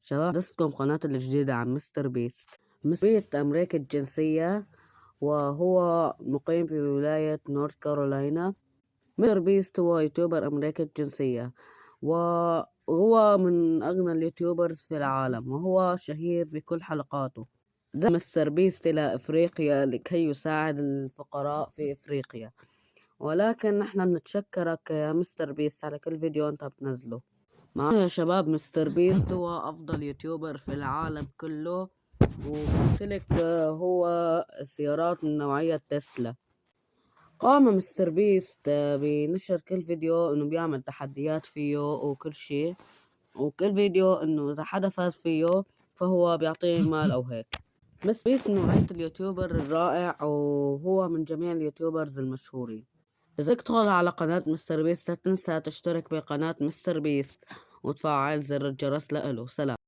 شباب حدثكم قناة الجديدة عن مستر بيست. مستر بيست أمريكي الجنسية وهو مقيم في ولاية نورث كارولاينا. مستر بيست هو يوتيوبر أمريكي الجنسية وهو من أغنى اليوتيوبرز في العالم، وهو شهير في كل حلقاته. ذهب مستر بيست إلى إفريقيا لكي يساعد الفقراء في إفريقيا، ولكن نحن بنتشكرك يا مستر بيست على كل فيديو أنت بتنزله معنا. يا شباب مستر بيست هو أفضل يوتيوبر في العالم كله، وبيمتلك هو سيارات من نوعية تسلا. قام مستر بيست بنشر كل فيديو إنه بيعمل تحديات فيه وكل شيء، وكل فيديو إنه إذا حدا فاز فيه فهو بيعطيه مال أو هيك. مستر بيست نوعية اليوتيوبر الرائع، وهو من جميع اليوتيوبرز المشهورين. إذا بدك تدخل على قناة مستر بيست لا تنسى تشترك بقناة مستر بيست وتفعل زر الجرس لإله. سلام.